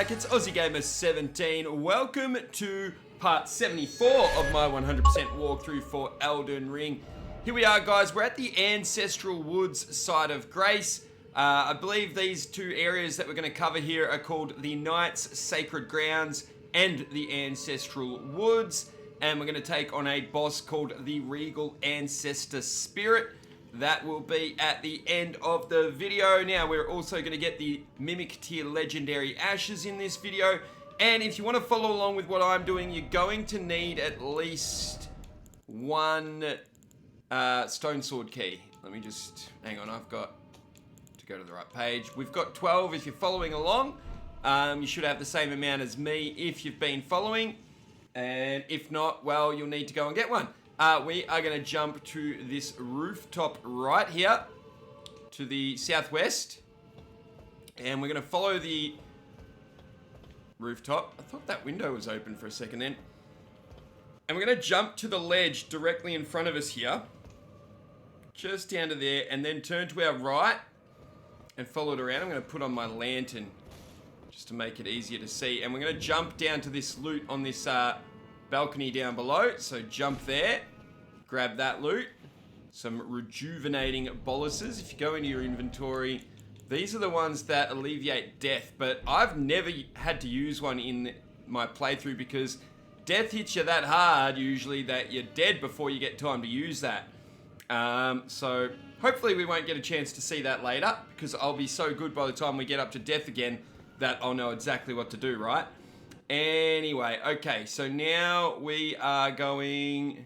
back, it's Aussie Gamer 17. Welcome to part 74 of my 100% walkthrough for Elden Ring. Here we are, guys. We're at the Ancestral Woods side of Grace. I believe these two areas that we're going to cover here are called the Knight's Sacred Grounds and the Ancestral Woods. And we're going to take on a boss called the Regal Ancestor Spirit. That will be at the end of the video. Now, we're also going to get the Mimic Tier Legendary Ashes in this video. And if you want to follow along with what I'm doing, you're going to need at least one Stone Sword key. Let me just, hang on, I've got to go to the right page. We've got 12 if you're following along. You should have the same amount as me if you've been following. And if not, well, you'll need to go and get one. We are going to jump to this rooftop right here to the southwest, and we're going to follow the rooftop. I thought that window was open for a second then. And we're going to jump to the ledge directly in front of us here, just down to there, and then turn to our right and follow it around. I'm going to put on my lantern just to make it easier to see, and we're going to jump down to this loot on this balcony down below. So jump there, grab that loot, some rejuvenating boluses. If you go into your inventory, these are the ones that alleviate death, but I've never had to use one in my playthrough because death hits you that hard usually that you're dead before you get time to use that. So hopefully we won't get a chance to see that later, because I'll be so good by the time we get up to death again that I'll know exactly what to do, right? Anyway, okay, so now we are going,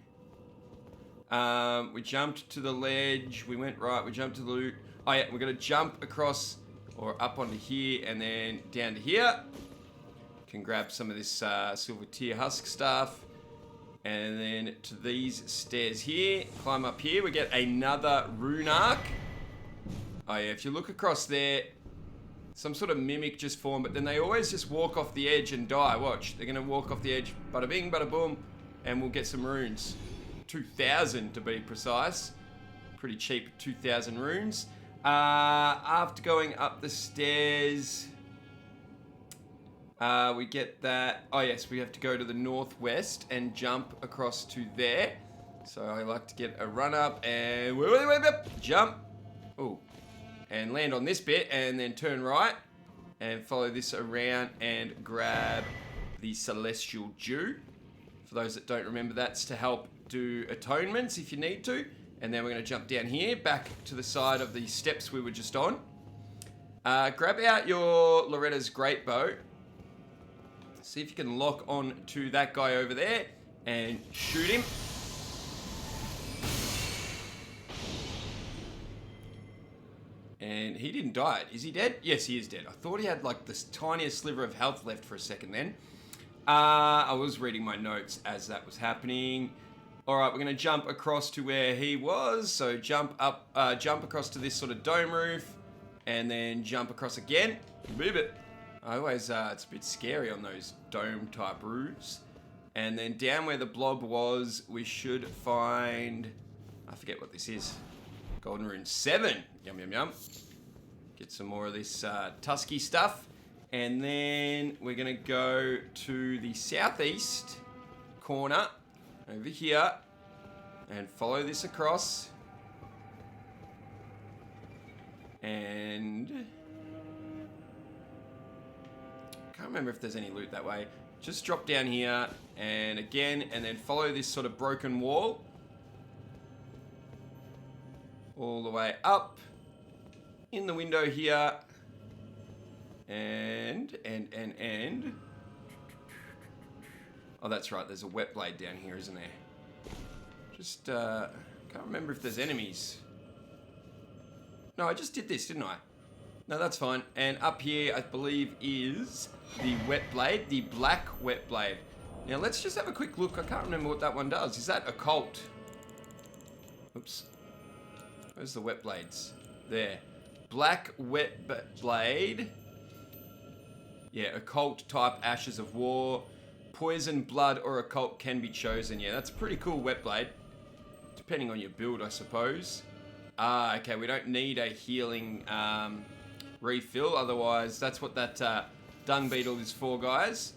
we jumped to the ledge, we went right, we jumped to the loot. Oh yeah, we're going to jump across, or up onto here, and then down to here. Can grab some of this silver tier husk stuff. And then to these stairs here, climb up here, we get another rune arc. Oh yeah, if you look across there, some sort of mimic just formed, but then they always just walk off the edge and die. Watch, they're going to walk off the edge, bada bing, bada boom, and we'll get some runes. 2,000 to be precise. Pretty cheap, 2,000 runes. After going up the stairs, we get that. Oh yes, we have to go to the northwest and jump across to there. So I like to get a run up and jump. Oh. And land on this bit, and then turn right, and follow this around, and grab the Celestial Dew. For those that don't remember, that's to help do atonements if you need to. And then we're going to jump down here, back to the side of the steps we were just on. Grab out your Loretta's Great Bow. See if you can lock on to that guy over there, and shoot him. And he didn't die. Is he dead? Yes, he is dead. I thought he had like this tiniest sliver of health left for a second then. I was reading my notes as that was happening. All right, we're going to jump across to where he was. So jump up, jump across to this sort of dome roof, and then jump across again. Move it. I always, it's a bit scary on those dome type roofs. And then down where the blob was, we should find, I forget what this is. Golden Rune 7. Yum, yum, yum. Get some more of this Tusky stuff. And then we're going to go to the southeast corner over here and follow this across. And can't remember if there's any loot that way. Just drop down here and again, and then follow this sort of broken wall all the way up in the window here, and oh, that's right, there's a wet blade down here, isn't there? Just can't remember if there's enemies. No, I just did this, didn't I? No, that's fine. And up here, I believe, is the wet blade, the black wet blade. Now let's just have a quick look. I can't remember what that one does. Is that occult? Oops. Where's the wet blades? There. Black wet blade. Yeah, occult type ashes of war. Poison, blood, or occult can be chosen. Yeah, that's a pretty cool wet blade. Depending on your build, I suppose. Ah, okay, we don't need a healing refill. Otherwise, that's what that dung beetle is for, guys.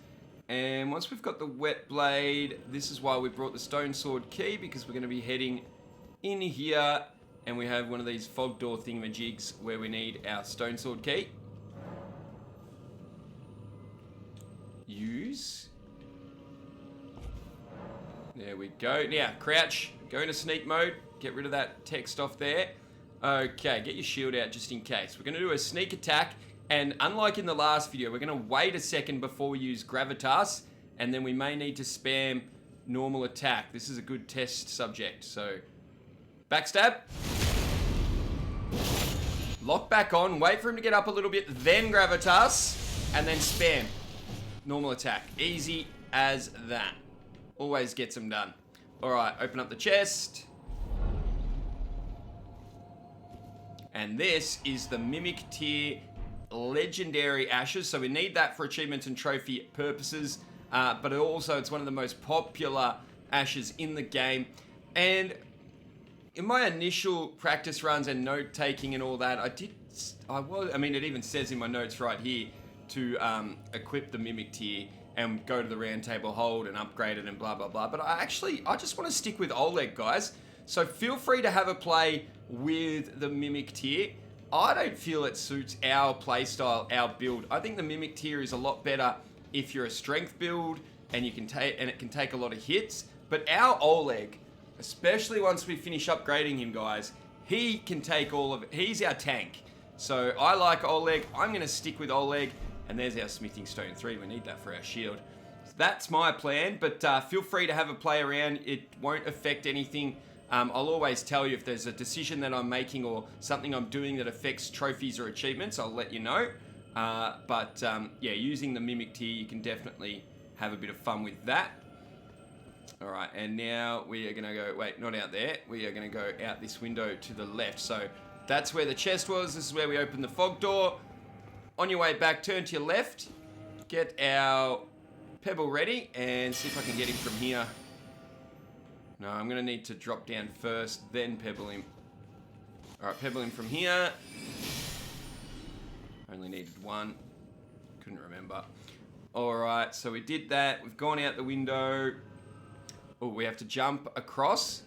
And once we've got the wet blade, this is why we brought the stone sword key, because we're going to be heading in here, and we have one of these fog door thingamajigs where we need our stone sword key. Use. There we go. Now, crouch. Go into sneak mode. Get rid of that text off there. Okay, get your shield out just in case. We're going to do a sneak attack. And unlike in the last video, we're going to wait a second before we use gravitas. And then we may need to spam normal attack. This is a good test subject. So, backstab. Lock back on. Wait for him to get up a little bit. Then gravitas. And then spam. Normal attack. Easy as that. Always gets them done. Alright, open up the chest. And this is the Mimic Tier Legendary Ashes. So we need that for achievements and trophy purposes. But also it's one of the most popular ashes in the game. And in my initial practice runs and note taking and all that, I mean, it even says in my notes right here to equip the Mimic Tier and go to the Roundtable Hold and upgrade it and blah, blah, blah. But I just want to stick with Oleg, guys. So feel free to have a play with the Mimic Tier. I don't feel it suits our playstyle, our build. I think the Mimic Tier is a lot better if you're a strength build and it can take a lot of hits. But our Oleg, especially once we finish upgrading him, guys, he can take all of it. He's our tank. So I like Oleg. I'm going to stick with Oleg. And there's our Smithing Stone 3. We need that for our shield. So that's my plan, but feel free to have a play around. It won't affect anything. I'll always tell you if there's a decision that I'm making or something I'm doing that affects trophies or achievements, I'll let you know. Yeah, using the Mimic Tier, you can definitely have a bit of fun with that. All right, and now we are going to go, wait, not out there. We are going to go out this window to the left. So that's where the chest was. This is where we opened the fog door. On your way back, turn to your left, get our pebble ready, and see if I can get him from here. No, I'm going to need to drop down first, then pebble him. Alright, pebble him from here. Only needed one. Couldn't remember. Alright, so we did that. We've gone out the window. Oh, we have to jump across.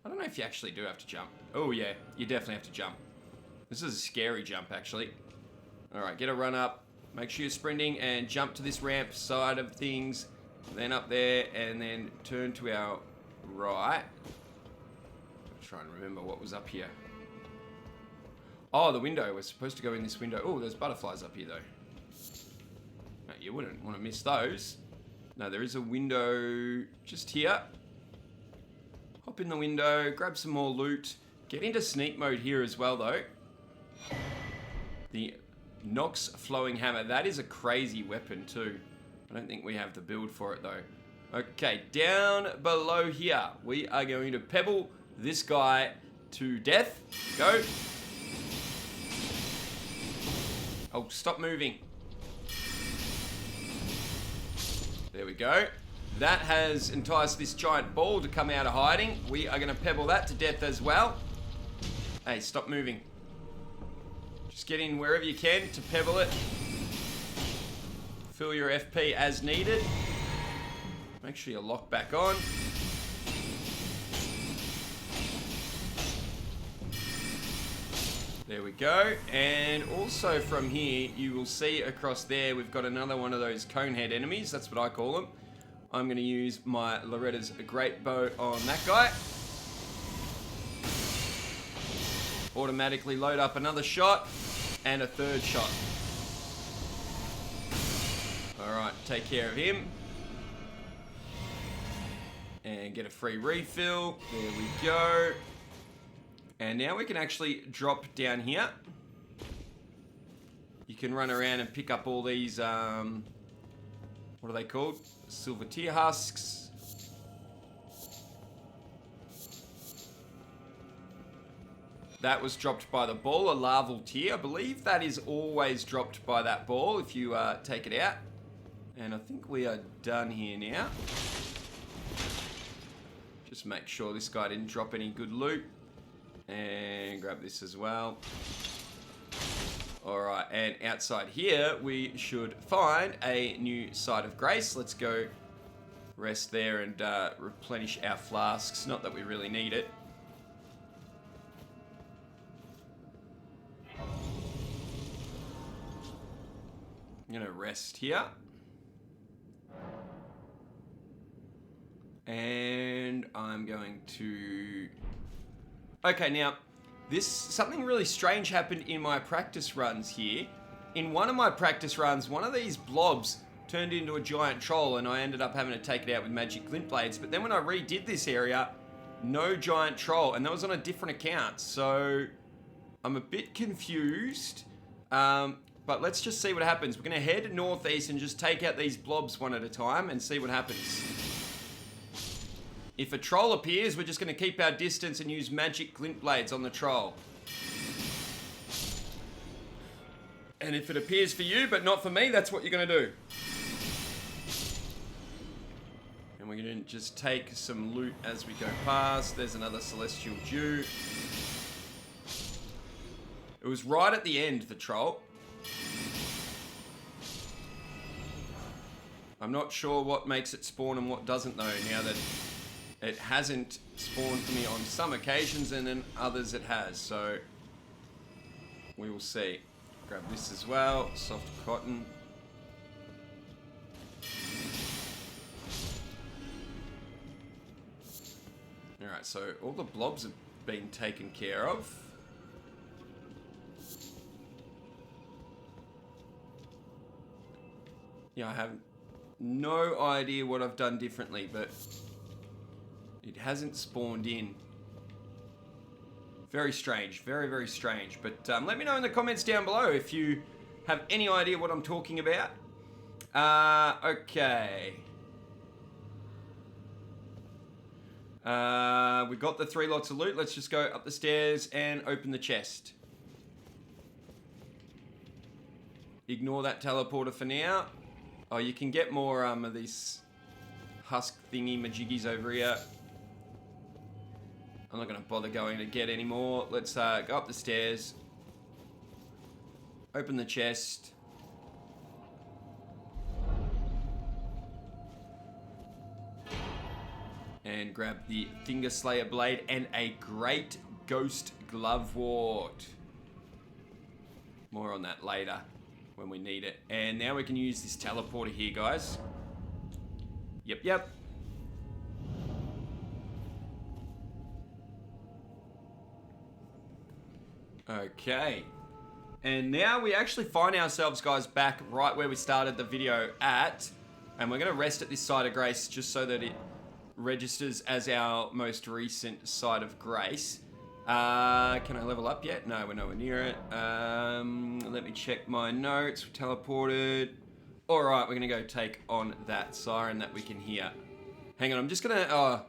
I don't know if you actually do have to jump. Oh yeah, you definitely have to jump. This is a scary jump, actually. Alright, get a run up. Make sure you're sprinting and jump to this ramp side of things. Then up there and then turn to our right. I'm trying to remember what was up here. Oh, the window. We're supposed to go in this window. Oh, there's butterflies up here though. No, you wouldn't want to miss those. No, there is a window just here. Hop in the window, grab some more loot. Get into sneak mode here as well though. The Nox Flowing Hammer. That is a crazy weapon too. I don't think we have the build for it though. Okay, down below here, we are going to pebble this guy to death. Go. Oh, stop moving. There we go. That has enticed this giant ball to come out of hiding. We are going to pebble that to death as well. Hey, stop moving. Just get in wherever you can to pebble it. Fill your FP as needed. Make sure you lock back on. There we go. And also from here, you will see across there, we've got another one of those conehead enemies. That's what I call them. I'm going to use my Loretta's great bow on that guy. Automatically load up another shot and a third shot. Alright, take care of him. And get a free refill. There we go. And now we can actually drop down here. You can run around and pick up all these, what are they called? Silver tear husks. That was dropped by the ball, a larval tear. I believe that is always dropped by that ball if you take it out. And I think we are done here now. Just make sure this guy didn't drop any good loot. And grab this as well. Alright, and outside here, we should find a new site of grace. Let's go rest there and replenish our flasks. Not that we really need it. I'm going to rest here. And I'm going to... Okay, now, something really strange happened in my practice runs here. In one of my practice runs, one of these blobs turned into a giant troll, and I ended up having to take it out with magic glint blades. But then when I redid this area, no giant troll, and that was on a different account. So I'm a bit confused. But let's just see what happens. We're going to head northeast and just take out these blobs one at a time and see what happens. If a troll appears, we're just going to keep our distance and use magic glint blades on the troll. And if it appears for you, but not for me, that's what you're going to do. And we're going to just take some loot as we go past. There's another celestial dew. It was right at the end, the troll. I'm not sure what makes it spawn and what doesn't though, now that it hasn't spawned for me on some occasions and then others it has, so we will see. Grab this as well, soft cotton. Alright, so all the blobs have been taken care of. Yeah, I have no idea what I've done differently, but it hasn't spawned in. Very strange, very, very strange. But let me know in the comments down below if you have any idea what I'm talking about. Okay. We got the 3 lots of loot. Let's just go up the stairs and open the chest. Ignore that teleporter for now. Oh, you can get more of these husk thingy majiggies over here. I'm not going to bother going to get any more. Let's go up the stairs. Open the chest. And grab the Finger Slayer blade and a great ghost glove ward. More on that later when we need it. And now we can use this teleporter here, guys. Yep. Okay. And now we actually find ourselves, guys, back right where we started the video at. And we're going to rest at this site of grace just so that it registers as our most recent site of grace. Can I level up yet? No, we're nowhere near it. Let me check my notes. We teleported. Alright, we're going to go take on that siren that we can hear. Hang on, I'm just going to...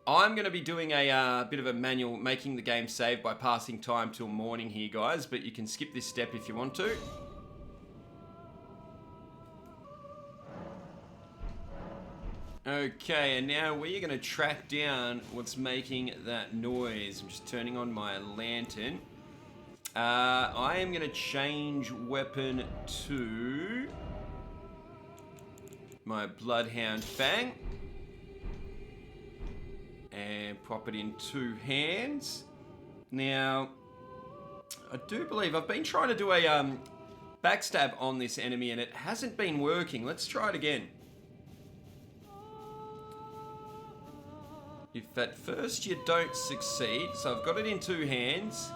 I'm going to be doing a bit of a manual, making the game save by passing time till morning here, guys. But you can skip this step if you want to. Okay, and now we're going to track down what's making that noise. I'm just turning on my lantern. I am going to change weapon to my Bloodhound Fang. And pop it in 2 hands. Now, I do believe I've been trying to do a backstab on this enemy and it hasn't been working. Let's try it again. If at first you don't succeed, so I've got it in 2 hands.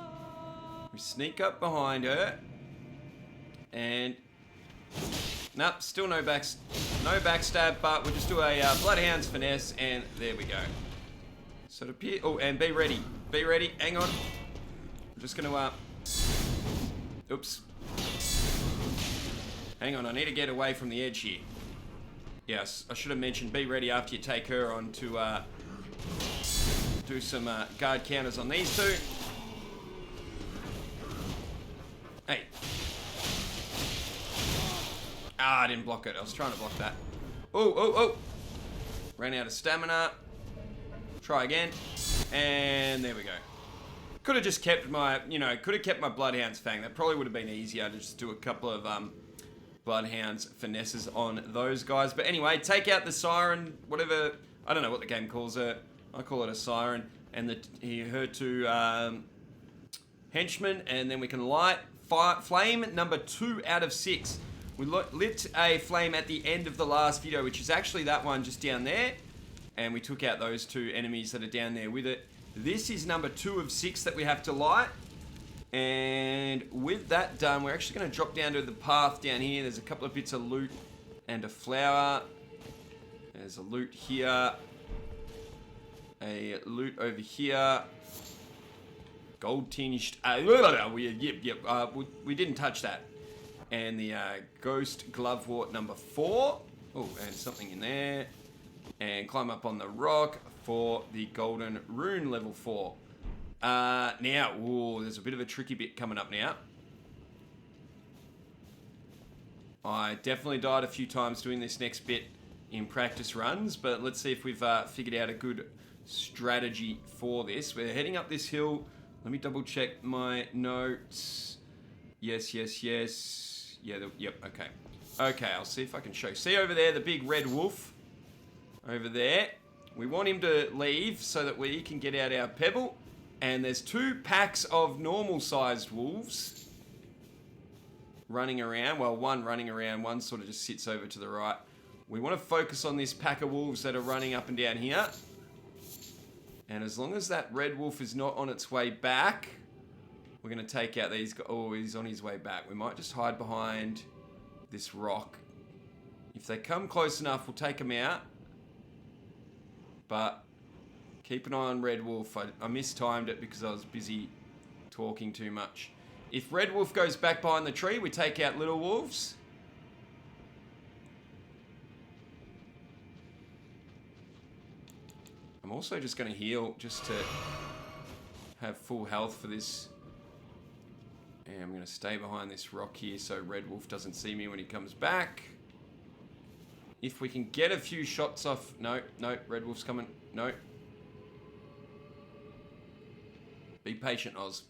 We sneak up behind her. And... nope, still no backstab, but we'll just do a Bloodhound's Finesse, and there we go. So it appears... oh, and be ready. Be ready. Hang on. I'm just going to... oops. Hang on, I need to get away from the edge here. Yes, I should have mentioned be ready after you take her on to... do some guard counters on these 2. Hey. Ah, I didn't block it. I was trying to block that. Oh. Ran out of stamina. Try again. And there we go. Could have just kept my, could have kept my Bloodhound's Fang. That probably would have been easier to just do a couple of Bloodhound's finesses on those guys. But anyway, take out the Siren, whatever, I don't know what the game calls her. I call it a Siren. And her two henchmen, and then we can light flame number 2 out of 6. We lit a flame at the end of the last video, which is actually that one just down there. And we took out those 2 enemies that are down there with it. This is number 2 of 6 that we have to light. And with that done, we're actually going to drop down to the path down here. There's a couple of bits of loot and a flower. There's a loot here. A loot over here. Gold tinged. We didn't touch that. And the ghost glovewort number 4. Oh, and something in there. And climb up on the rock for the golden rune level 4. Now, there's a bit of a tricky bit coming up now. I definitely died a few times doing this next bit in practice runs, but let's see if we've figured out a good strategy for this. We're heading up this hill. Let me double check my notes. Yes. Yeah, yep, okay. Okay, I'll see if I can show. See over there, the big red wolf? Over there. We want him to leave so that we can get out our pebble. And there's 2 packs of normal-sized wolves running around. Well, one running around, one sort of just sits over to the right. We want to focus on this pack of wolves that are running up and down here. And as long as that red wolf is not on its way back, we're going to take out these guys. Oh, he's on his way back. We might just hide behind this rock. If they come close enough, we'll take them out. But keep an eye on Red Wolf. I mistimed it because I was busy talking too much. If Red Wolf goes back behind the tree, we take out Little Wolves. I'm also just going to heal just to have full health for this. And I'm going to stay behind this rock here so Red Wolf doesn't see me when he comes back. If we can get a few shots off... No, Red Wolf's coming. No. Be patient, Oz.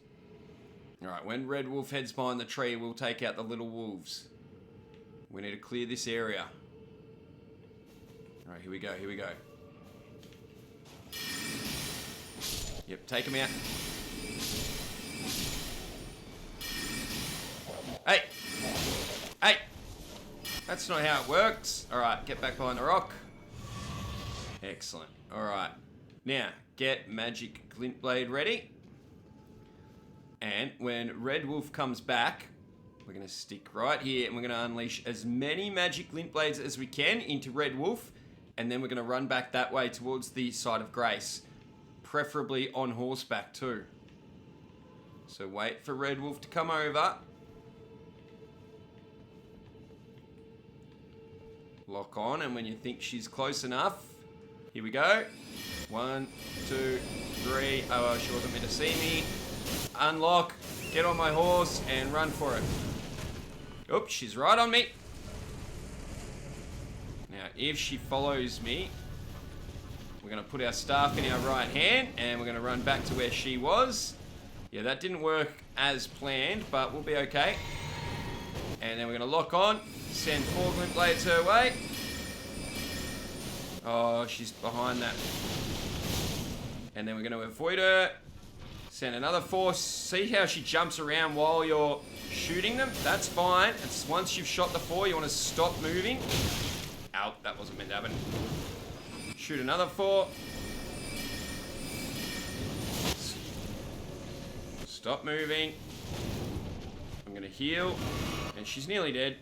Alright, when Red Wolf heads behind the tree, we'll take out the Little Wolves. We need to clear this area. Alright, here we go. Yep, take him out. Hey! That's not how it works. Alright, get back behind the rock. Excellent. Alright. Now, get Magic Glint Blade ready. And when Red Wolf comes back, we're going to stick right here and we're going to unleash as many Magic Glint Blades as we can into Red Wolf. And then we're going to run back that way towards the side of Grace. Preferably on horseback too. So wait for Red Wolf to come over. Lock on, and when you think she's close enough, here we go. 1, 2, 3. Oh, she wasn't meant to see me. Unlock, get on my horse, and run for it. Oops, she's right on me. Now, if she follows me, we're going to put our staff in our right hand, and we're going to run back to where she was. Yeah, that didn't work as planned, but we'll be okay. And then we're going to lock on. Send 4 glint blades her way. Oh, she's behind that. And then we're going to avoid her. Send another 4. See how she jumps around while you're shooting them? That's fine. It's once you've shot the 4, you want to stop moving. Ow, that wasn't meant to happen. Shoot another 4. Stop moving. I'm going to heal. And she's nearly dead.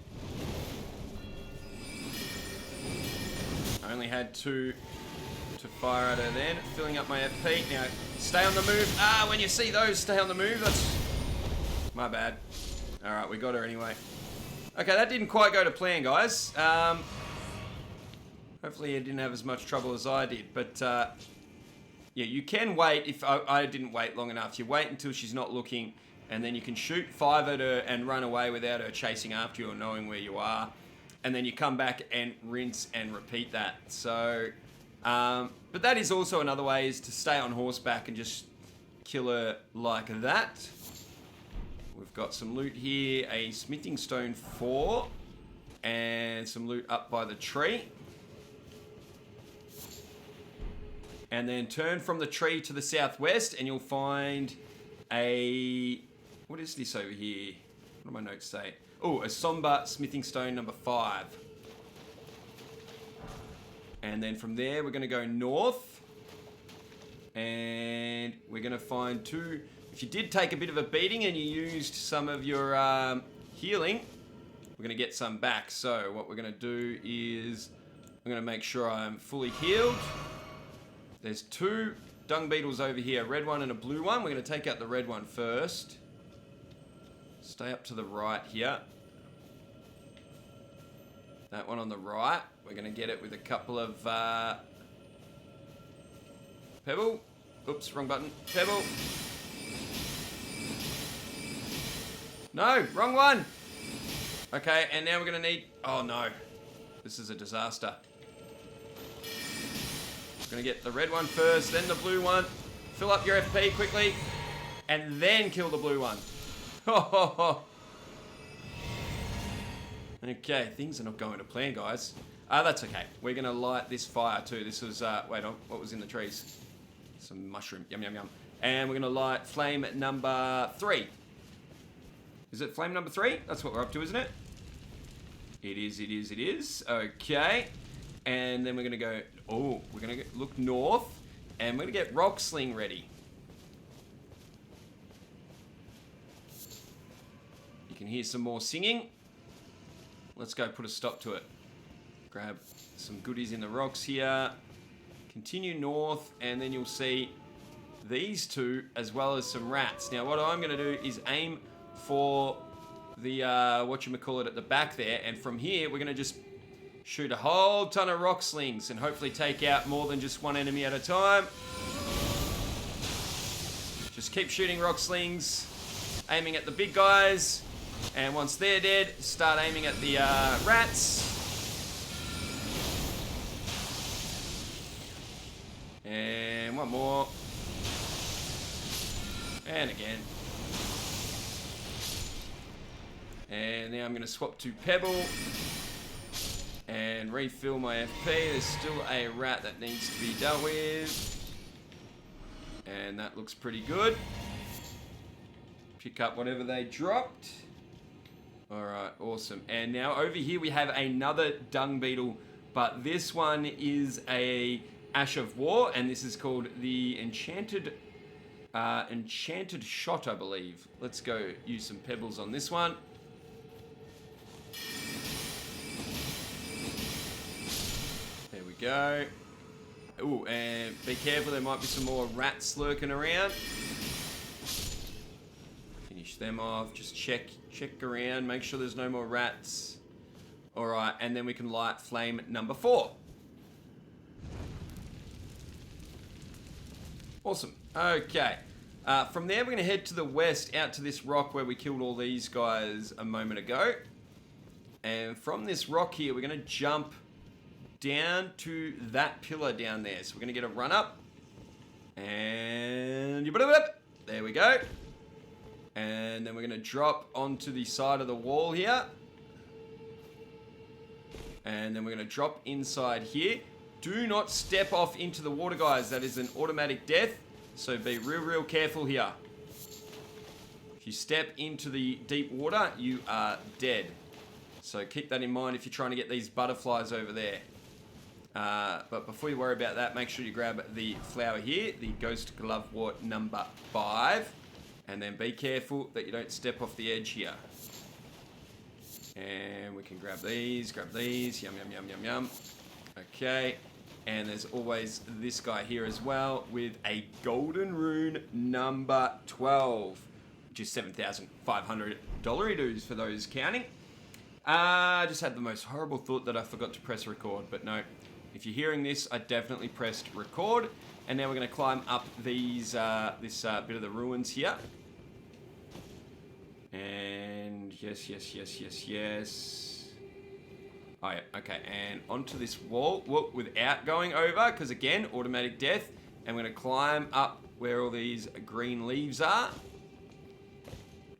I only had 2 to fire at her then. Filling up my FP. Now, stay on the move. When you see those, stay on the move. That's my bad. Alright, we got her anyway. Okay, that didn't quite go to plan, guys. Hopefully you didn't have as much trouble as I did. But, yeah, you can wait if I didn't wait long enough. You wait until she's not looking, and then you can shoot 5 at her and run away without her chasing after you or knowing where you are. And then you come back and rinse and repeat that. So, but that is also another way is to stay on horseback and just killer like that. We've got some loot here, a smithing stone 4, and some loot up by the tree. And then turn from the tree to the southwest and you'll find a... What is this over here? What do my notes say? Oh, a somber smithing stone number 5. And then from there, we're going to go north. And we're going to find 2... If you did take a bit of a beating and you used some of your healing, we're going to get some back. So what we're going to do is... I'm going to make sure I'm fully healed. There's 2 dung beetles over here, a red one and a blue one. We're going to take out the red one first. Stay up to the right here. That one on the right. We're going to get it with a couple of... Pebble. Oops, wrong button. Pebble. No, wrong one. Okay, and now we're going to need... Oh, no. This is a disaster. Gonna get the red one first, then the blue one. Fill up your FP quickly, and then kill the blue one. Okay, things are not going to plan, guys. That's okay. We're gonna light this fire too. This was, wait on, what was in the trees? Some mushroom, yum, yum, yum. And we're gonna light flame number 3. Is it flame number 3? That's what we're up to, isn't it? It is, it is, it is. Okay. And then we're going to go... Oh, we're going to look north. And we're going to get rock sling ready. You can hear some more singing. Let's go put a stop to it. Grab some goodies in the rocks here. Continue north. And then you'll see these 2 as well as some rats. Now, what I'm going to do is aim for the... whatchamacallit at the back there. And from here, we're going to just... shoot a whole ton of rock slings and hopefully take out more than just one enemy at a time. Just keep shooting rock slings, aiming at the big guys, and once they're dead, start aiming at the rats. And one more. And again. And now I'm going to swap to Pebble. And refill my FP. There's still a rat that needs to be dealt with. And that looks pretty good. Pick up whatever they dropped. Alright, awesome. And now over here we have another dung beetle. But this one is a Ash of War. And this is called the Enchanted Shot, I believe. Let's go use some pebbles on this one. Go. Ooh, and be careful, there might be some more rats lurking around. Finish them off, just check around, make sure there's no more rats. Alright, and then we can light flame number 4. Awesome. Okay. From there, we're going to head to the west, out to this rock where we killed all these guys a moment ago. And from this rock here, we're going to jump down to that pillar down there. So we're going to get a run up. And... there we go. And then we're going to drop onto the side of the wall here. And then we're going to drop inside here. Do not step off into the water, guys. That is an automatic death. So be real careful here. If you step into the deep water, you are dead. So keep that in mind if you're trying to get these butterflies over there. But before you worry about that, make sure you grab the flower here, the Ghost Glovewort number 5. And then be careful that you don't step off the edge here. And we can grab these, yum, yum, yum, yum, yum. Okay, and there's always this guy here as well with a golden rune number 12, which is 7,500 dollary-doos for those counting. I just had the most horrible thought that I forgot to press record, but no. If you're hearing this, I definitely pressed record. And now we're going to climb up these this bit of the ruins here. And yes. Oh yeah, okay. And onto this wall, without going over, because again, automatic death. And we're going to climb up where all these green leaves are.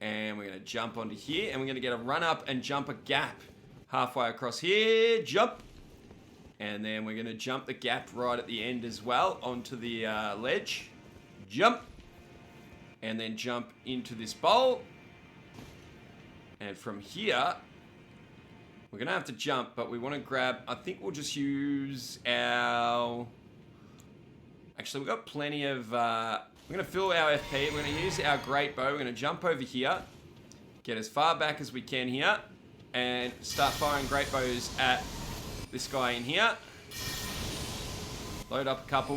And we're going to jump onto here, and we're going to get a run up and jump a gap halfway across here. Jump. And then we're going to jump the gap right at the end as well onto the ledge. Jump. And then jump into this bowl. And from here, we're going to have to jump, but we want to grab, I think we'll just use our... Actually, we've got plenty of... we're going to fill our FP. We're going to use our great bow. We're going to jump over here, get as far back as we can here, and start firing great bows at this guy in here. Load up a couple.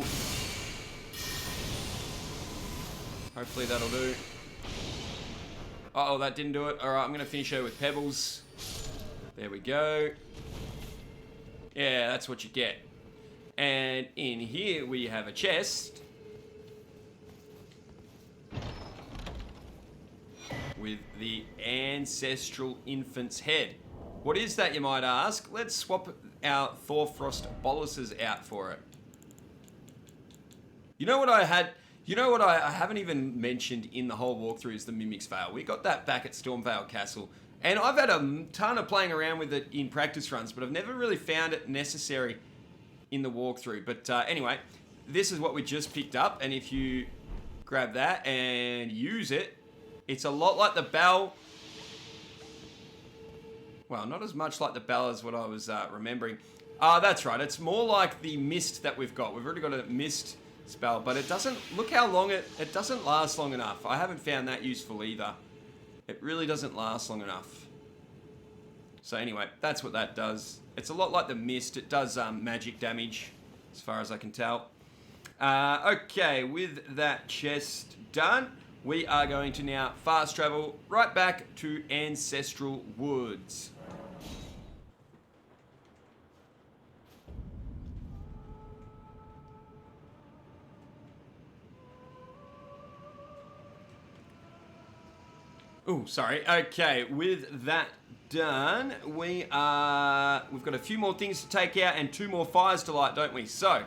Hopefully that'll do. Uh-oh, that didn't do it. All right, I'm going to finish her with pebbles. There we go. Yeah, that's what you get. And in here we have a chest with the Ancestral Infant's Head. What is that, you might ask? Let's swap our Thorfrost boluses out for it. You know what I had... You know what I haven't even mentioned in the whole walkthrough is the Mimic's Veil. We got that back at Stormvale Castle. And I've had a ton of playing around with it in practice runs, but I've never really found it necessary in the walkthrough. But anyway, this is what we just picked up. And if you grab that and use it, it's a lot like the bell. Well, not as much like the bell as what I was remembering. That's right. It's more like the mist that we've got. We've already got a mist spell, but it doesn't... Look how long it doesn't last long enough. I haven't found that useful either. It really doesn't last long enough. So anyway, that's what that does. It's a lot like the mist. It does magic damage, as far as I can tell. Okay, with that chest done, we are going to now fast travel right back to Ancestral Woods. Oh, sorry. Okay, with that done, we've got a few more things to take out and 2 more fires to light, don't we? So,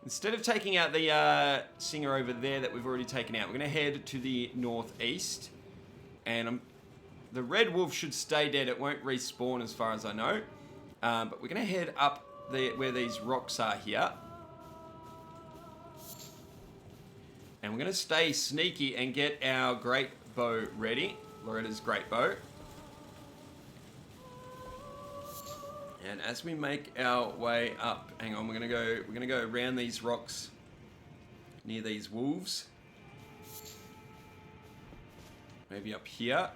instead of taking out the singer over there that we've already taken out, we're going to head to the northeast. And the red wolf should stay dead. It won't respawn as far as I know. But we're going to head up where these rocks are here. And we're going to stay sneaky and get our great bow ready. Loretta's great bow. And as we make our way up, hang on, we're gonna go around these rocks near these wolves. Maybe up here.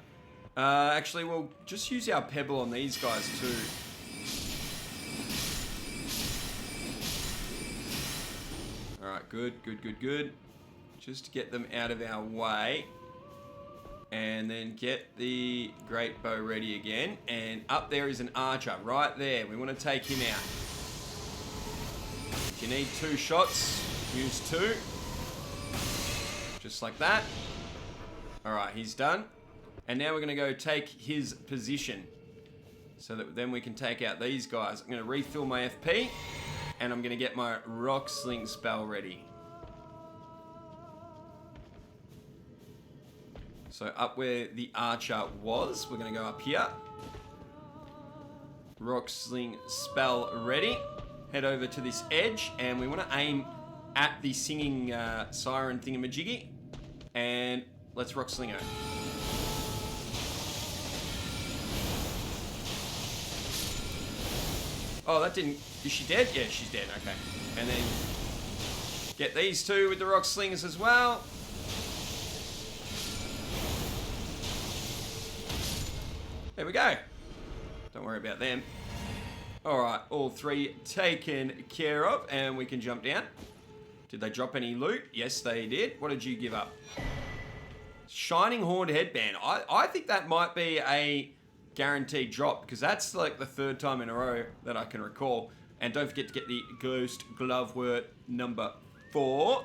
Actually, we'll just use our pebble on these guys too. Alright, good. Just to get them out of our way. And then get the great bow ready again. And up there is an archer, right there. We want to take him out. If you need 2 shots, use 2. Just like that. Alright, he's done. And now we're going to go take his position. So that then we can take out these guys. I'm going to refill my FP. And I'm going to get my rock sling spell ready. So up where the archer was, we're going to go up here. Rock sling spell ready. Head over to this edge, and we want to aim at the singing siren thingamajiggy. And let's rock sling her. Oh, that didn't... Is she dead? Yeah, she's dead. Okay. And then get these 2 with the rock slingers as well. There we go. Don't worry about them. Alright, all 3 taken care of, and we can jump down. Did they drop any loot? Yes, they did. What did you give up? Shining Horned Headband. I think that might be a guaranteed drop, because that's like the 3rd time in a row that I can recall. And don't forget to get the Ghost Glove Word number 4.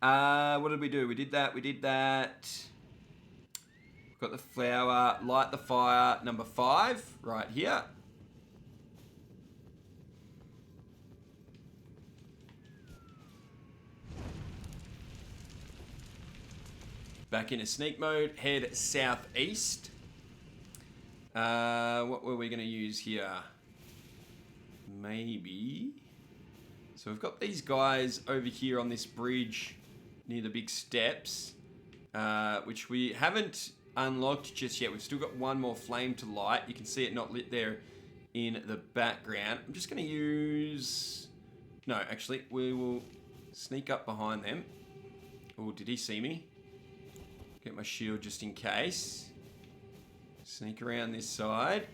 What did we do? We did that. Got the flower, light the fire, number 5, right here. Back into sneak mode. Head southeast. What were we going to use here? Maybe. So we've got these guys over here on this bridge near the big steps, which we haven't unlocked just yet. We've still got one more flame to light. You can see it not lit there in the background. I'm just going to use... No, actually, we will sneak up behind them. Oh, did he see me? Get my shield just in case. Sneak around this side.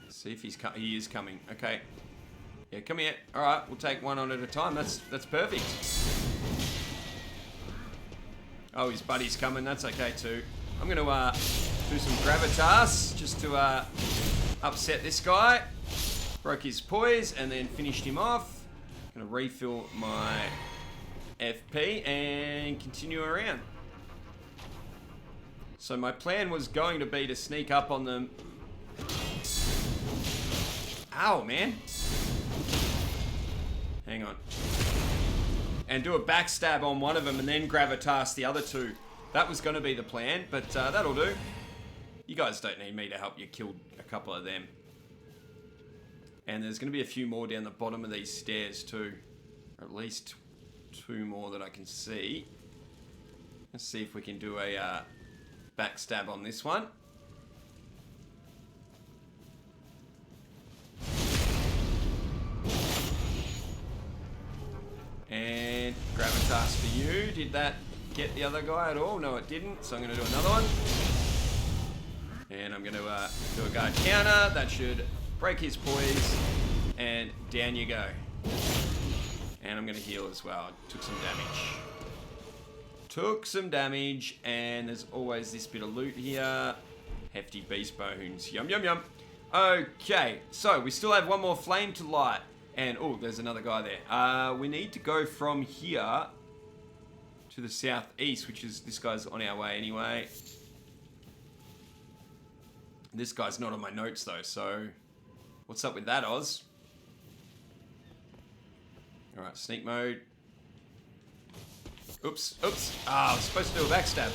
See if he is coming. Okay. Yeah, come here. All right, we'll take one on at a time. That's perfect. Oh, his buddy's coming. That's okay too. I'm going to do some gravitas just to upset this guy. Broke his poise and then finished him off. Going to refill my FP and continue around. So my plan was going to be to sneak up on them. Ow, man. Hang on. And do a backstab on one of them and then gravitas the other two. That was going to be the plan, but that'll do. You guys don't need me to help you kill a couple of them. And there's going to be a few more down the bottom of these stairs too. Or at least 2 more that I can see. Let's see if we can do a backstab on this one. And gravitas for you. Did that get the other guy at all? No, it didn't. So I'm going to do another one. And I'm going to do a guard counter. That should break his poise. And down you go. And I'm going to heal as well. Took some damage. Took some damage. And there's always this bit of loot here. Hefty beast bones. Yum, yum, yum. Okay. So we still have one more flame to light. And, oh, there's another guy there. We need to go from here to the southeast, which is, this guy's on our way anyway. This guy's not on my notes, though, so what's up with that, Oz? All right, sneak mode. Oops, oops. Ah, I was supposed to do a backstab.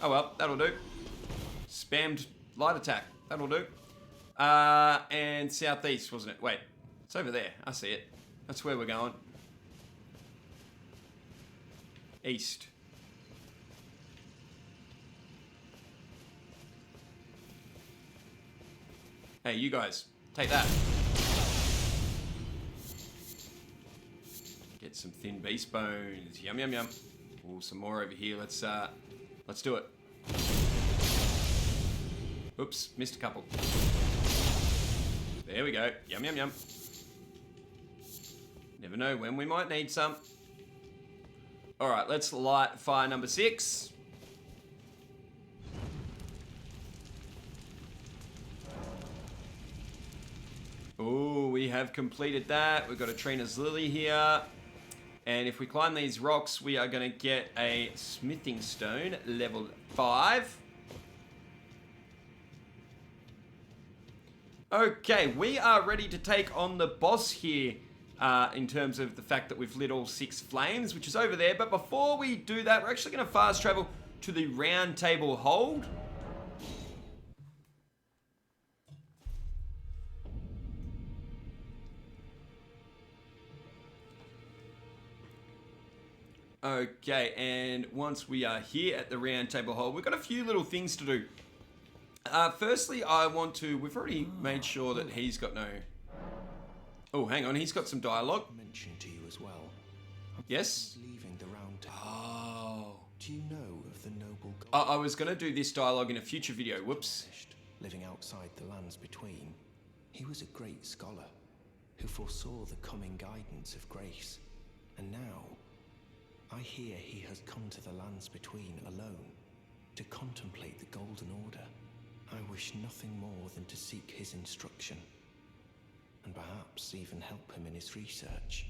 Oh, well, that'll do. Spammed light attack. That'll do. And southeast, wasn't it? Wait. It's over there. I see it. That's where we're going. East. Hey, you guys. Take that. Get some thin beast bones. Yum, yum, yum. Oh, some more over here. Let's do it. Oops, missed a couple. There we go. Yum, yum, yum. Never know when we might need some. All right, let's light fire number 6. Oh, we have completed that. We've got a Trina's Lily here. And if we climb these rocks, we are going to get a smithing stone, level 5. Okay, we are ready to take on the boss here. In terms of the fact that we've lit all 6 flames, which is over there. But before we do that, we're actually going to fast travel to the Roundtable Hold. Okay, and once we are here at the Roundtable Hold, we've got a few little things to do. Firstly, we've already made sure that he's got no... Oh, hang on, he's got some dialogue. Mentioned to you as well. Yes? Leaving the round table. Oh. Do you know of the noble I was going to do this dialogue in a future video. Whoops. Living outside the lands between? He was a great scholar who foresaw the coming guidance of grace. And now, I hear he has come to the lands between alone to contemplate the Golden Order. I wish nothing more than to seek his instruction. And perhaps even help him in his research.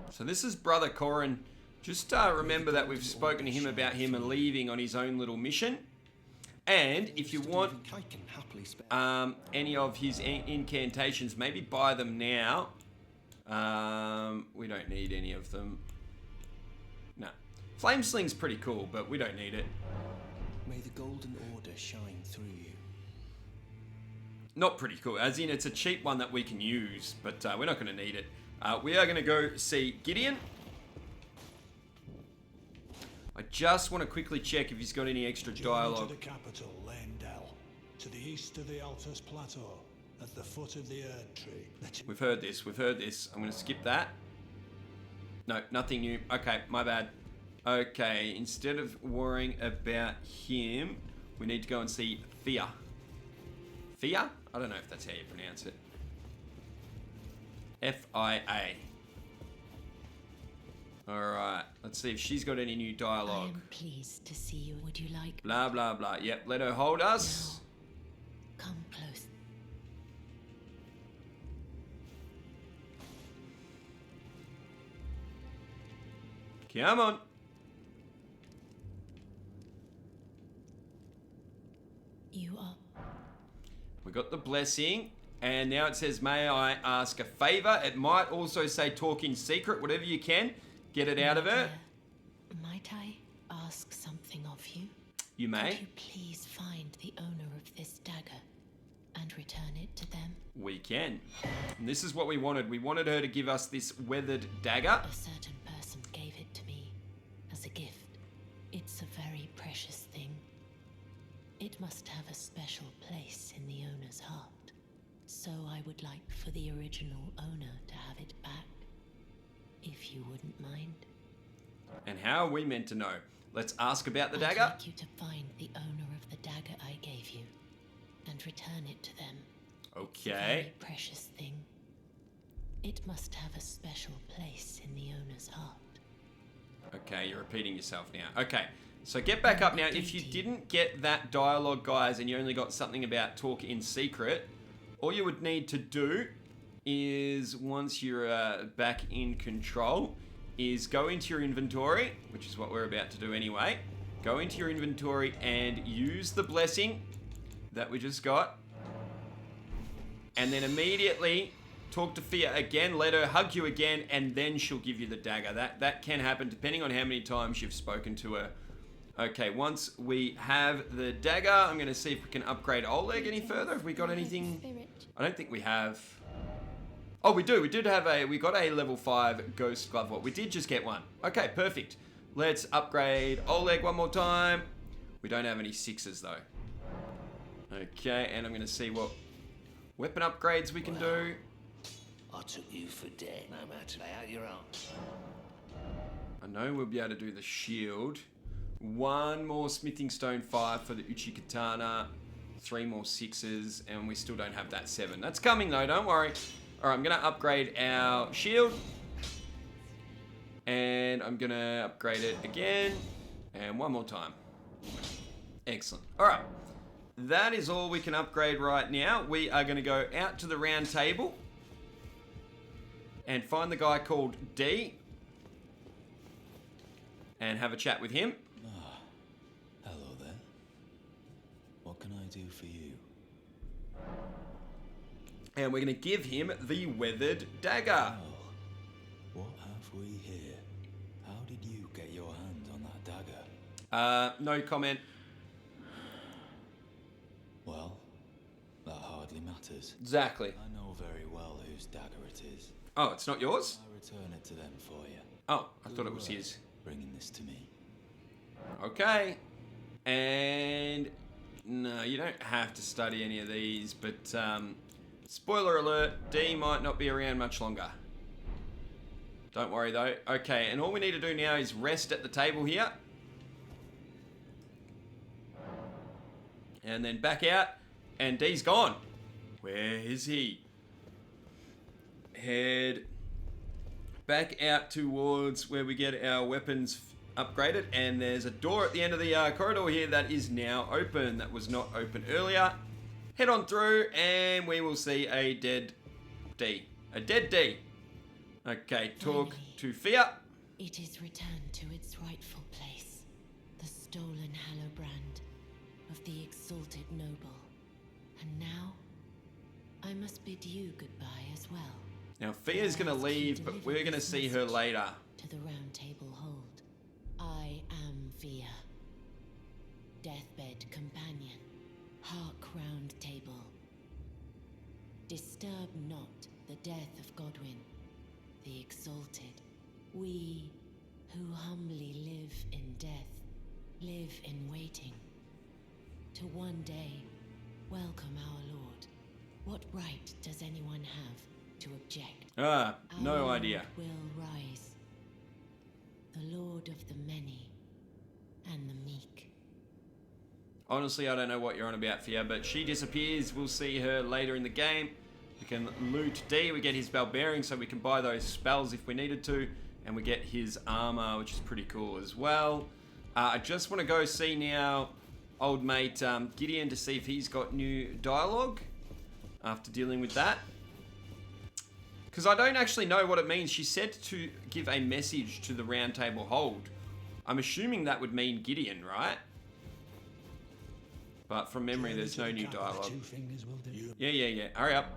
So this is Brother Corin. Just remember that we've spoken to him about him leaving on his own little mission. And if you want any of his incantations, maybe buy them now. We don't need any of them. No. Flame Sling's pretty cool, but we don't need it. May the golden order shine through you. Not pretty cool, as in it's a cheap one that we can use, but we're not going to need it. We are going to go see Gideon. I just want to quickly check if he's got any extra dialogue. To the capital, Lendell, to the east of the Altus Plateau, at the foot of the Erd Tree. We've heard this, we've heard this. I'm going to skip that. No, nothing new. Okay, my bad. Okay, instead of worrying about him, we need to go and see Fia. Fia? I don't know if that's how you pronounce it. F-I-A. Alright, let's see if she's got any new dialogue. I am pleased to see you. Would you like... Blah, blah, blah. Yep, let her hold us. Now, come close. Come on. You are... We got the blessing. And now it says, may I ask a favor? It might also say talk in secret, whatever you can. Get it out of her. Might I ask something of you? You may. Could you please find the owner of this dagger and return it to them? We can. And this is what we wanted. We wanted her to give us this weathered dagger. A certain person gave it to me as a gift. It's a very precious thing. It must have a special place in the owner's heart. So I would like for the original owner to have it back, if you wouldn't mind. And how are we meant to know? Let's ask about the I'd dagger. like you to find the owner of the dagger I gave you and return it to them. It's a Okay. very precious thing. It must have a special place in the owner's heart. Okay, you're repeating yourself now. Okay, so get back up now. If you didn't get that dialogue, guys, and you only got something about talk in secret, all you would need to do is, once you're back in control, is go into your inventory, which is what we're about to do anyway. Go into your inventory and use the blessing that we just got. And then immediately talk to Fia again, let her hug you again, and then she'll give you the dagger. That can happen depending on how many times you've spoken to her. Okay, once we have the dagger, I'm going to see if we can upgrade Oleg any further. Have we got anything? I don't think we have. Oh, we do. We got a level 5 ghost glove. What? We did just get one. Okay, perfect. Let's upgrade Oleg one more time. We don't have any 6s though. Okay, and I'm going to see what weapon upgrades we can do. I took you for dead. No matter, lay out your arms. I know we'll be able to do the shield. 1 more smithing stone 5 for the Uchi Katana. 3 more 6s, and we still don't have that 7. That's coming though, don't worry. Alright, I'm gonna upgrade our shield. And I'm gonna upgrade it again. And 1 more time. Excellent. Alright. That is all we can upgrade right now. We are gonna go out to the round table and find the guy called D and have a chat with him. Hello there. What can I do for you? And we're going to give him the weathered dagger. Oh, what have we here? How did you get your hand on that dagger? No comment. Well, that hardly matters. Exactly. I know very well whose dagger it is. Oh, it's not yours? I return it to them for you. Oh, I thought it was his. Bringing this to me. Okay. And no, you don't have to study any of these, but spoiler alert, D might not be around much longer. Don't worry though. Okay, and all we need to do now is rest at the table here. And then back out, and D's gone. Where is he? Head back out towards where we get our weapons upgraded, and there's a door at the end of the corridor here that is now open. That was not open earlier. Head on through, and we will see a dead D. A dead D. Okay, talk to Fia. It is returned to its rightful place. The stolen hallow brand of the exalted noble. And now, I must bid you goodbye as well. Now, Fia's going to leave, but we're going to see her later. To the Roundtable Hold. I fear. Deathbed companion, hark round table. Disturb not the death of Godwyn, the exalted. We who humbly live in death, live in waiting. To one day, welcome our Lord. What right does anyone have to object? No Our idea. Lord will rise, the Lord of the many and the meek. Honestly, I don't know what you're on about, Fia, but she disappears. We'll see her later in the game. We can loot D. We get his bell bearing, so we can buy those spells if we needed to. And we get his armor, which is pretty cool as well. I just want to go see now old mate Gideon to see if he's got new dialogue after dealing with that. Because I don't actually know what it means. She said to give a message to the Roundtable Hold. I'm assuming that would mean Gideon, right? But from memory, there's no new dialogue. Yeah. Hurry up.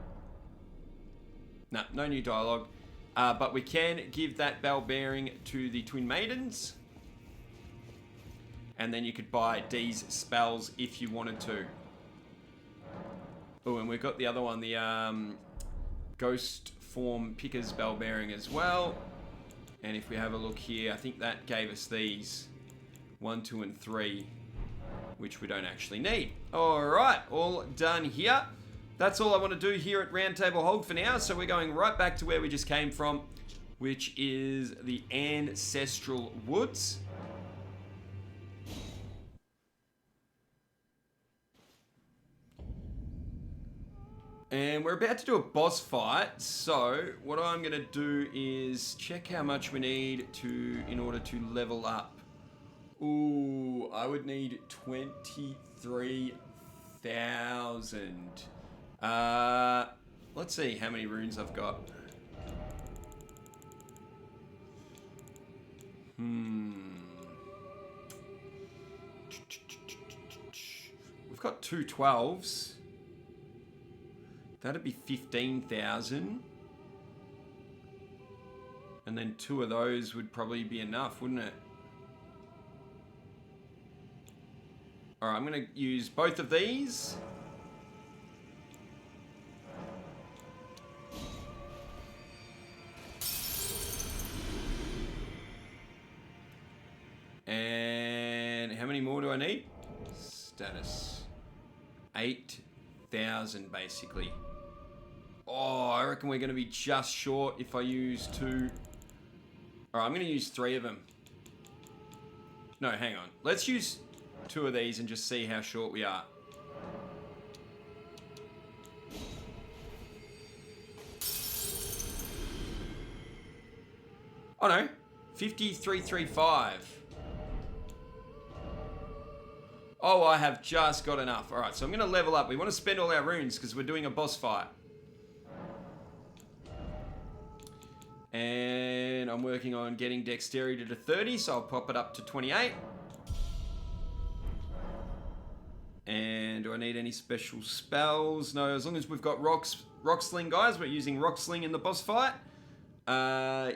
No new dialogue. But we can give that bell bearing to the Twin Maidens. And then you could buy D's spells if you wanted to. Oh, and we've got the other one, the Ghost Form Picker's bell bearing as well. And if we have a look here, I think that gave us these 1, 2, and 3, which we don't actually need. All right, all done here. That's all I want to do here at Roundtable Hold for now. So we're going right back to where we just came from, which is the Ancestral Woods. And we're about to do a boss fight, so what I'm going to do is check how much we need in order to level up. Ooh, I would need 23,000. Let's see how many runes I've got. We've got 2 12s. That'd be 15,000. And then 2 of those would probably be enough, wouldn't it? Alright, I'm going to use both of these. And how many more do I need? Status. 8,000 basically. Oh, I reckon we're going to be just short if I use 2. Alright, I'm going to use 3 of them. No, hang on. Let's use 2 of these and just see how short we are. Oh no, 5335. Oh, I have just got enough. Alright, so I'm going to level up. We want to spend all our runes because we're doing a boss fight. And I'm working on getting dexterity to 30, so I'll pop it up to 28. And do I need any special spells? No, as long as we've got rock sling, guys. We're using rock sling in the boss fight.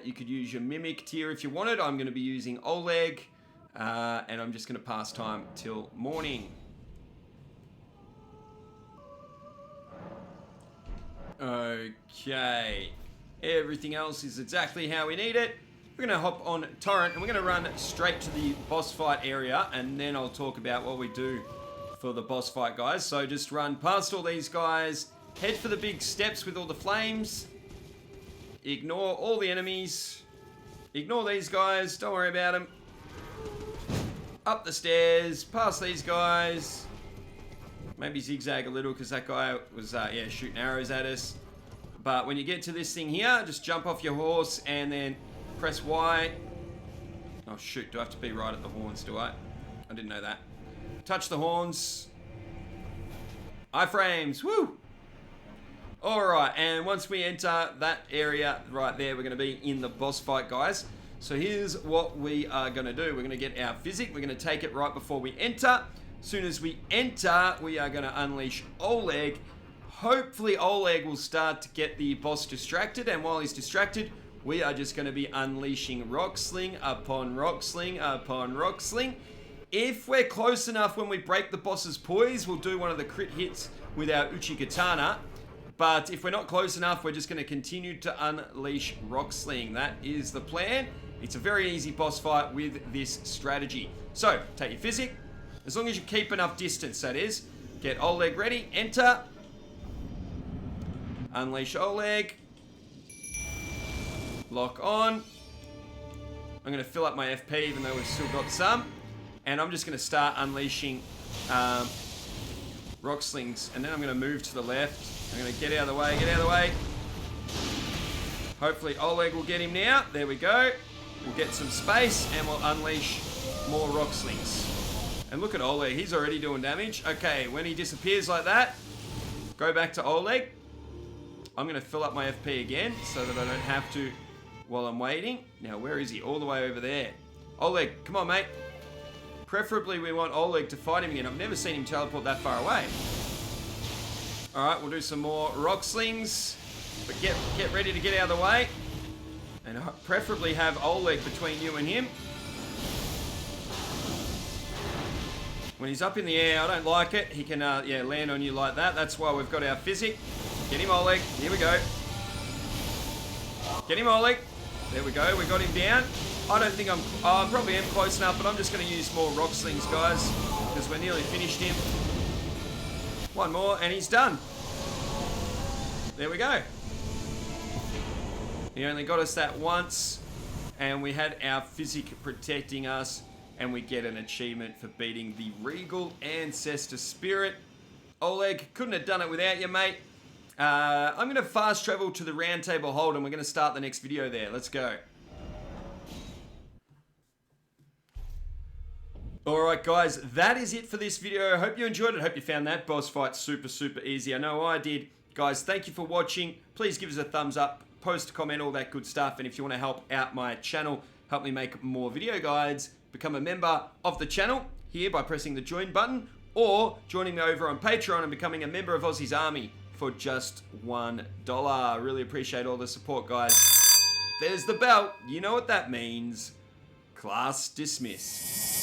You could use your mimic tier if you wanted. I'm going to be using Oleg. And I'm just going to pass time till morning. Okay. Everything else is exactly how we need it. We're going to hop on Torrent and we're going to run straight to the boss fight area. And then I'll talk about what we do for the boss fight, guys. So just run past all these guys. Head for the big steps with all the flames. Ignore all the enemies. Ignore these guys. Don't worry about them. Up the stairs. Past these guys. Maybe zigzag a little because that guy was shooting arrows at us. But when you get to this thing here, just jump off your horse and then press Y. Oh shoot, do I have to be right at the horns, do I? I didn't know that. Touch the horns. Iframes, woo! Alright, and once we enter that area right there, we're going to be in the boss fight, guys. So here's what we are going to do. We're going to get our physic. We're going to take it right before we enter. As soon as we enter, we are going to unleash Oleg. Hopefully Oleg will start to get the boss distracted, and while he's distracted, we are just going to be unleashing Rock Sling upon Rock Sling upon Rock Sling, If we're close enough when we break the boss's poise, we'll do one of the crit hits with our Uchigatana. But if we're not close enough, we're just going to continue to unleash Rock Sling. That is the plan. It's a very easy boss fight with this strategy. So, take your physic. As long as you keep enough distance, that is. Get Oleg ready. Enter. Unleash Oleg. Lock on. I'm going to fill up my FP even though we've still got some. And I'm just going to start unleashing Rock Slings. And then I'm going to move to the left. I'm going to get out of the way, get out of the way. Hopefully Oleg will get him now. There we go. We'll get some space and we'll unleash more Rock Slings. And look at Oleg, he's already doing damage. Okay, when he disappears like that, go back to Oleg. I'm going to fill up my FP again so that I don't have to while I'm waiting. Now, where is he? All the way over there. Oleg, come on, mate. Preferably, we want Oleg to fight him again. I've never seen him teleport that far away. Alright, we'll do some more Rock Slings. But get ready to get out of the way. And preferably have Oleg between you and him. When he's up in the air, I don't like it. He can land on you like that. That's why we've got our physic. Get him, Oleg. Here we go. Get him, Oleg. There we go. We got him down. I don't think I probably am close enough, but I'm just going to use more Rock Slings, guys. Because we're nearly finished him. One more, and he's done. There we go. He only got us that once, and we had our physic protecting us, and we get an achievement for beating the Regal Ancestor Spirit. Oleg, couldn't have done it without you, mate. I'm going to fast travel to the Roundtable Hold, and we're going to start the next video there. Let's go. Alright guys, that is it for this video. I hope you enjoyed it. I hope you found that boss fight super easy. I know I did. Guys, thank you for watching. Please give us a thumbs up, post a comment, all that good stuff. And if you want to help out my channel, help me make more video guides, become a member of the channel here by pressing the join button, or joining me over on Patreon and becoming a member of Aussie's Army for just $1. I really appreciate all the support, guys. There's the bell. You know what that means. Class dismissed.